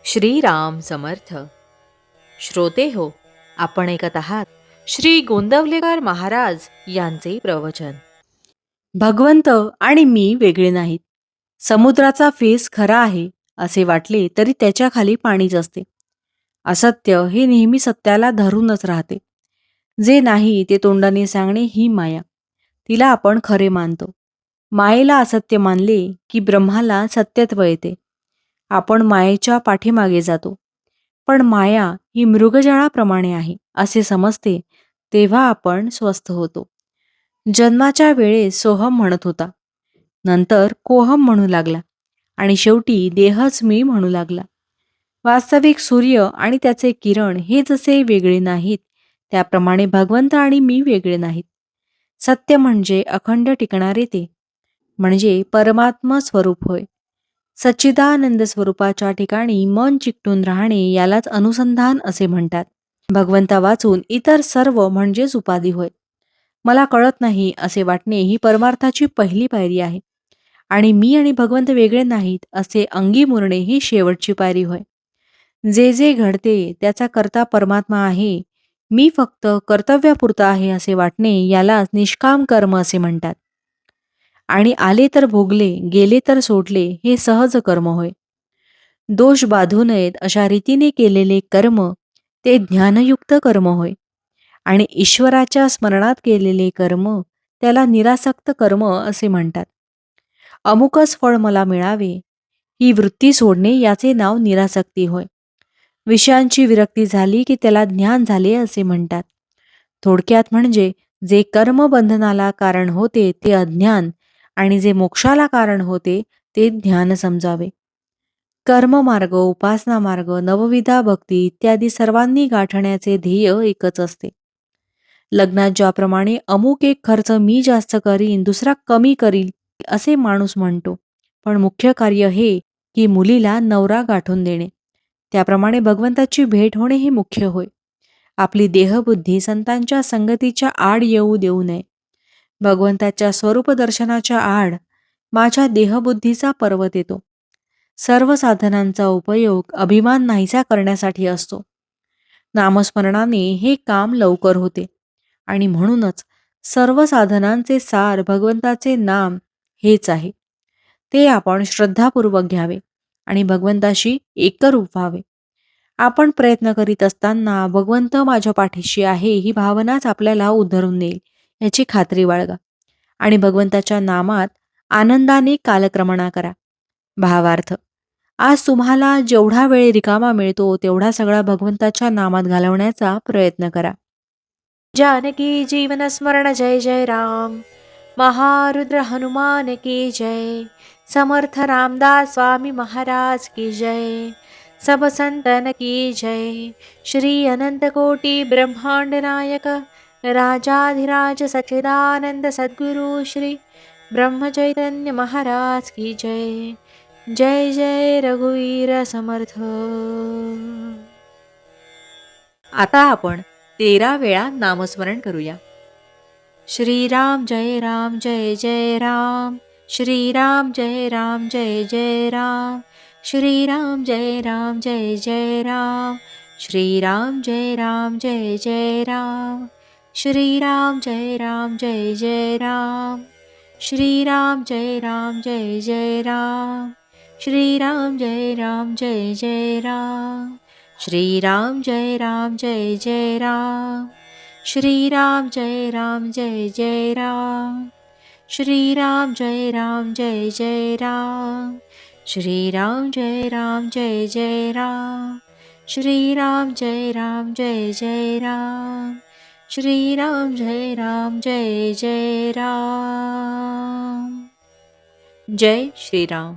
श्रीराम समर्थ. श्रोते हो, आपण ऐकत आहात श्री गोंदवलेकर महाराज यांचे प्रवचन. भगवंत आणि मी वेगळे नाहीत. समुद्राचा फेस खरा आहे असे वाटले तरी त्याच्या खाली पाणीच असते. असत्य हे नेहमी सत्याला धरूनच राहते. जे नाही ते तोंडाने सांगणे ही माया. तिला आपण खरे मानतो. मायेला असत्य मानले की ब्रह्माला सत्यत्व येते. आपण मायेच्या पाठीमागे जातो. पण माया ही मृगजळाप्रमाणे आहे असे समजते तेव्हा आपण स्वस्थ होतो. जन्माच्या वेळेस सोहम म्हणत होता, नंतर कोहम म्हणू लागला आणि शेवटी देहच मी म्हणू लागला. वास्तविक सूर्य आणि त्याचे किरण हे जसे वेगळे नाहीत, त्याप्रमाणे भगवंत आणि मी वेगळे नाहीत. सत्य म्हणजे अखंड टिकणारे ते, म्हणजे परमात्मा स्वरूप होय. सच्चिदानंद स्वरूपाच्या ठिकाणी मन चिकटून राहणे यालाच अनुसंधान असे म्हणतात. भगवंता वाचून इतर सर्व म्हणजेच उपाधी होय. मला कळत नाही असे वाटणे ही परमार्थाची पहिली पायरी आहे. आणि मी आणि भगवंत वेगळे नाहीत असे अंगी मुरणे ही शेवटची पायरी होय. जे जे घडते त्याचा कर्ता परमात्मा आहे, मी फक्त कर्तव्यापुरता आहे असे वाटणे यालाच निष्काम कर्म असे म्हणतात. आणि आले तर भोगले, गेले तर सोडले हे सहज कर्म होय. दोष बाधू नयेत अशा रीतीने केलेले कर्म ते ज्ञानयुक्त कर्म होय. आणि ईश्वराच्या स्मरणात केलेले कर्म त्याला निरासक्त कर्म असे म्हणतात. अमुकच फळ मला मिळावे ही वृत्ती सोडणे याचे नाव निरासक्ती होय. विषयांची विरक्ती झाली की त्याला ज्ञान झाले असे म्हणतात. थोडक्यात म्हणजे जे कर्म बंधनाला कारण होते ते अज्ञान आणि जे मोक्षाला कारण होते ते ज्ञान समजावे. कर्ममार्ग, उपासना मार्ग, नवविधा भक्ती इत्यादी सर्वांनी गाठण्याचे ध्येय एकच असते. लग्नात ज्याप्रमाणे अमुक एक खर्च मी जास्त करीन, दुसरा कमी करील असे माणूस म्हणतो, पण मुख्य कार्य हे की मुलीला नवरा गाठून देणे. त्याप्रमाणे भगवंताची भेट होणे हे मुख्य होय. आपली देहबुद्धी संतांच्या संगतीच्या आड येऊ देऊ नये. भगवंताच्या स्वरूप दर्शनाच्या आड माझ्या देहबुद्धीचा पर्वत येतो. सर्व साधनांचा उपयोग अभिमान नाहीसा करण्यासाठी असतो. नामस्मरणाने हे काम लवकर होते आणि म्हणूनच सर्व साधनांचे सार भगवंताचे नाम हेच आहे. ते आपण श्रद्धापूर्वक घ्यावे आणि भगवंताशी एकरूप व्हावे. आपण प्रयत्न करीत असताना भगवंत माझ्या पाठीशी आहे ही भावनाच आपल्याला उद्धरून नेईल याची खात्री बाळगा आणि भगवंताच्या नामात आनंदाने कालक्रमणा करा. भावार्थ, आज तुम्हाला जेवढा वेळ रिकामा मिळतो तेवढा सगळा भगवंताच्या नामात घालवण्याचा प्रयत्न करा. जानकी जीवन स्मरण जय जय राम. महारुद्र हनुमान की जय. समर्थ रामदास स्वामी महाराज की जय. सब संतन की जय. श्री अनंत कोटी ब्रह्मांड नायक राजाधिराज सच्चिदानंद सद्गुरु श्री ब्रह्म चैतन्य महाराज की जय. जय जय रघुवीर समर्थ. आता आपण 13 वेळा नामस्मरण करूया. श्रीराम जय राम जय जय राम. श्रीराम जय राम जय जय राम. श्रीराम जय राम जय जय राम. श्रीराम जय राम जय जय राम. श्रीराम जय राम जय जय राम. श्रीराम जय राम जय जय राम. श्रीराम जय राम जय जय राम. श्रीराम जय राम जय जय राम. श्रीराम जय राम जय जय राम. श्रीराम जय राम जय जय राम. श्रीराम जय राम जय जय राम. श्रीराम जय राम जय जय राम. श्रीराम जय राम जय जय राम. जय श्रीराम.